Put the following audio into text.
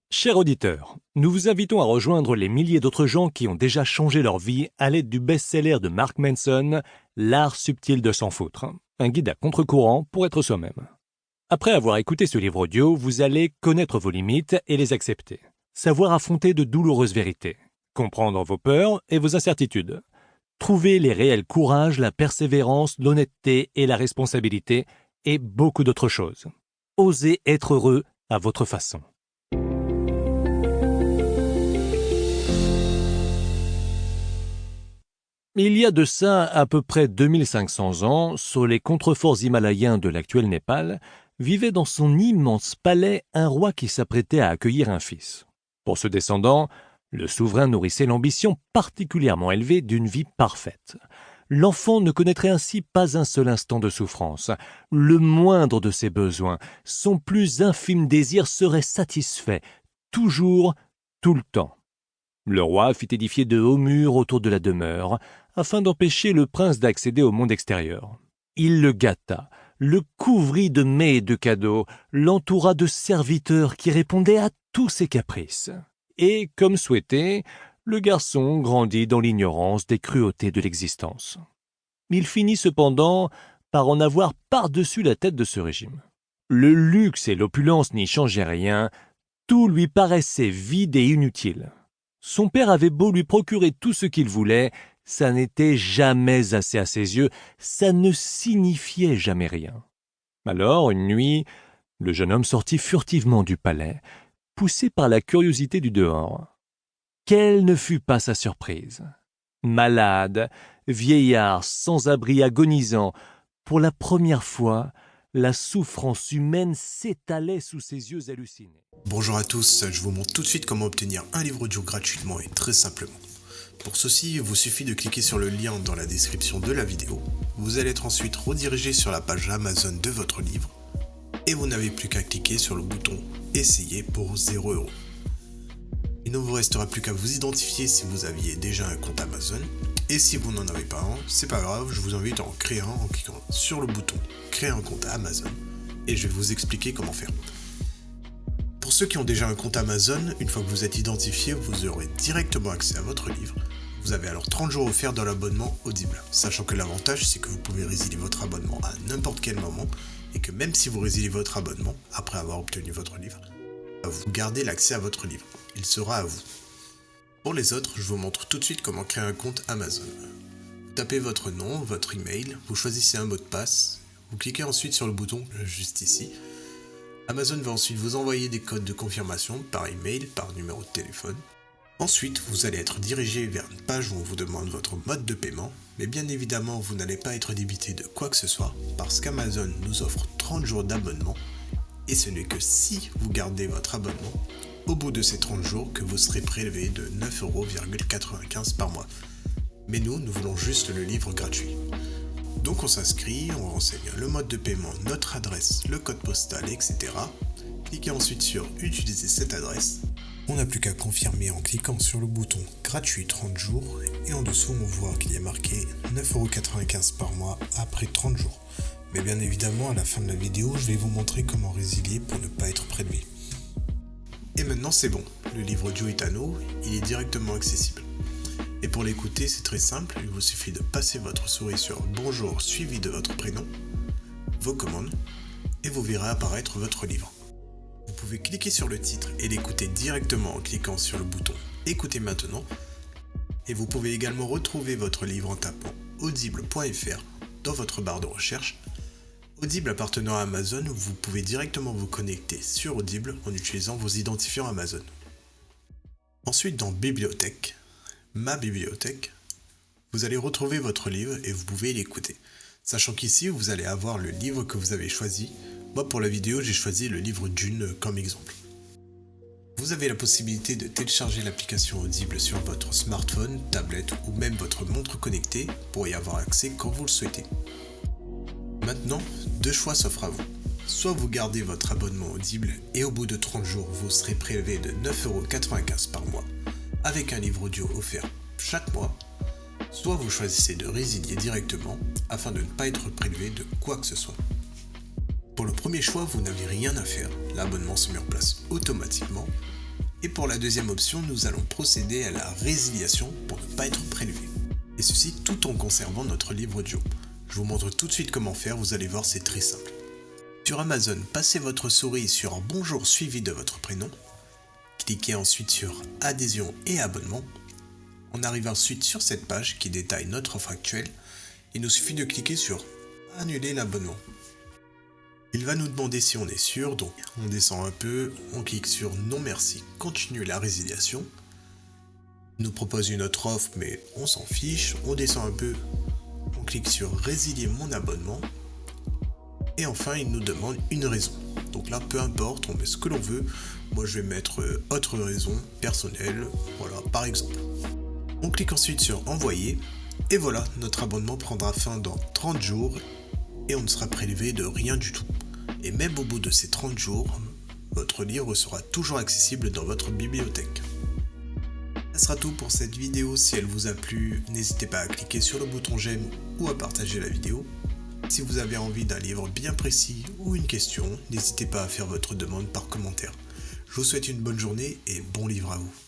Chers auditeurs, nous vous invitons à rejoindre les milliers d'autres gens qui ont déjà changé leur vie à l'aide du best-seller de Mark Manson, L'art subtil de s'en foutre, un guide à contre-courant pour être soi-même. Après avoir écouté ce livre audio, vous allez connaître vos limites et les accepter, savoir affronter de douloureuses vérités, comprendre vos peurs et vos incertitudes, trouver les réels courages, la persévérance, l'honnêteté et la responsabilité, et beaucoup d'autres choses. Osez être heureux à votre façon. Il y a de ça à peu près 2500 ans, sur les contreforts himalayens de l'actuel Népal, vivait dans son immense palais un roi qui s'apprêtait à accueillir un fils. Pour ce descendant, le souverain nourrissait l'ambition particulièrement élevée d'une vie parfaite. L'enfant ne connaîtrait ainsi pas un seul instant de souffrance. Le moindre de ses besoins, son plus infime désir serait satisfait, toujours, tout le temps. Le roi fit édifier de hauts murs autour de la demeure, afin d'empêcher le prince d'accéder au monde extérieur. Il le gâta, le couvrit de mets et de cadeaux, l'entoura de serviteurs qui répondaient à tous ses caprices. Et, comme souhaité, le garçon grandit dans l'ignorance des cruautés de l'existence. Il finit cependant par en avoir par-dessus la tête de ce régime. Le luxe et l'opulence n'y changeaient rien, tout lui paraissait vide et inutile. Son père avait beau lui procurer tout ce qu'il voulait, ça n'était jamais assez à ses yeux, ça ne signifiait jamais rien. Alors, une nuit, le jeune homme sortit furtivement du palais, poussé par la curiosité du dehors. Quelle ne fut pas sa surprise! Malade, vieillard, sans-abri, agonisant, pour la première fois, la souffrance humaine s'étalait sous ses yeux hallucinés. Bonjour à tous, je vous montre tout de suite comment obtenir un livre audio gratuitement et très simplement. Pour ceci, il vous suffit de cliquer sur le lien dans la description de la vidéo. Vous allez être ensuite redirigé sur la page Amazon de votre livre et vous n'avez plus qu'à cliquer sur le bouton « Essayer » pour 0€. Il ne vous restera plus qu'à vous identifier si vous aviez déjà un compte Amazon. Et si vous n'en avez pas un, c'est pas grave, je vous invite à en créer un en cliquant sur le bouton « Créer un compte Amazon » et je vais vous expliquer comment faire. Pour ceux qui ont déjà un compte Amazon, une fois que vous êtes identifié, vous aurez directement accès à votre livre. Vous avez alors 30 jours offerts dans l'abonnement Audible, sachant que l'avantage c'est que vous pouvez résilier votre abonnement à n'importe quel moment et que même si vous résiliez votre abonnement après avoir obtenu votre livre, vous gardez l'accès à votre livre. Il sera à vous. Pour les autres, je vous montre tout de suite comment créer un compte Amazon. Vous tapez votre nom, votre email, vous choisissez un mot de passe, vous cliquez ensuite sur le bouton juste ici. Amazon va ensuite vous envoyer des codes de confirmation par email, par numéro de téléphone. Ensuite, vous allez être dirigé vers une page où on vous demande votre mode de paiement, mais bien évidemment, vous n'allez pas être débité de quoi que ce soit, parce qu'Amazon nous offre 30 jours d'abonnement, et ce n'est que si vous gardez votre abonnement, au bout de ces 30 jours, que vous serez prélevé de 9,95€ par mois. Mais nous voulons juste le livre gratuit. Donc on s'inscrit, on renseigne le mode de paiement, notre adresse, le code postal, etc. Cliquez ensuite sur « Utiliser cette adresse ». On n'a plus qu'à confirmer en cliquant sur le bouton « Gratuit 30 jours » et en dessous on voit qu'il y a marqué 9,95€ par mois après 30 jours. Mais bien évidemment, à la fin de la vidéo, je vais vous montrer comment résilier pour ne pas être prélevé. Et maintenant c'est bon, le livre audio est à nous, il est directement accessible. Et pour l'écouter, c'est très simple, il vous suffit de passer votre souris sur « Bonjour » suivi de votre prénom, vos commandes, et vous verrez apparaître votre livre. Vous pouvez cliquer sur le titre et l'écouter directement en cliquant sur le bouton « Écoutez maintenant » et vous pouvez également retrouver votre livre en tapant audible.fr dans votre barre de recherche. Audible appartenant à Amazon, vous pouvez directement vous connecter sur Audible en utilisant vos identifiants Amazon. Ensuite, dans « Bibliothèque », Ma bibliothèque, vous allez retrouver votre livre et vous pouvez l'écouter. Sachant qu'ici, vous allez avoir le livre que vous avez choisi. Moi, pour la vidéo, j'ai choisi le livre Dune comme exemple. Vous avez la possibilité de télécharger l'application Audible sur votre smartphone, tablette ou même votre montre connectée pour y avoir accès quand vous le souhaitez. Maintenant, deux choix s'offrent à vous. Soit vous gardez votre abonnement Audible et au bout de 30 jours, vous serez prélevé de 9,95€ par mois, avec un livre audio offert chaque mois, soit vous choisissez de résilier directement afin de ne pas être prélevé de quoi que ce soit. Pour le premier choix, vous n'avez rien à faire, l'abonnement se met en place automatiquement Et pour la deuxième option, nous allons procéder à la résiliation pour ne pas être prélevé. Et ceci tout en conservant notre livre audio. Je vous montre tout de suite comment faire, vous allez voir, c'est très simple. Sur Amazon, passez votre souris sur Bonjour suivi de votre prénom. Cliquez ensuite sur Adhésion et abonnement. On arrive ensuite sur cette page qui détaille notre offre actuelle. Il nous suffit de cliquer sur Annuler l'abonnement. Il va nous demander si on est sûr, donc on descend un peu, on clique sur Non merci, continuer la résiliation. Il nous propose une autre offre mais on s'en fiche, on descend un peu, on clique sur Résilier mon abonnement. Et enfin il nous demande une raison. Donc là peu importe, on met ce que l'on veut. Moi je vais mettre autre raison personnelle, voilà par exemple. On clique ensuite sur Envoyer. Et voilà, notre abonnement prendra fin dans 30 jours et on ne sera prélevé de rien du tout. Et même au bout de ces 30 jours, votre livre sera toujours accessible dans votre bibliothèque. Ce sera tout pour cette vidéo. Si elle vous a plu, n'hésitez pas à cliquer sur le bouton j'aime ou à partager la vidéo. Si vous avez envie d'un livre bien précis ou une question, n'hésitez pas à faire votre demande par commentaire. Je vous souhaite une bonne journée et bon livre à vous.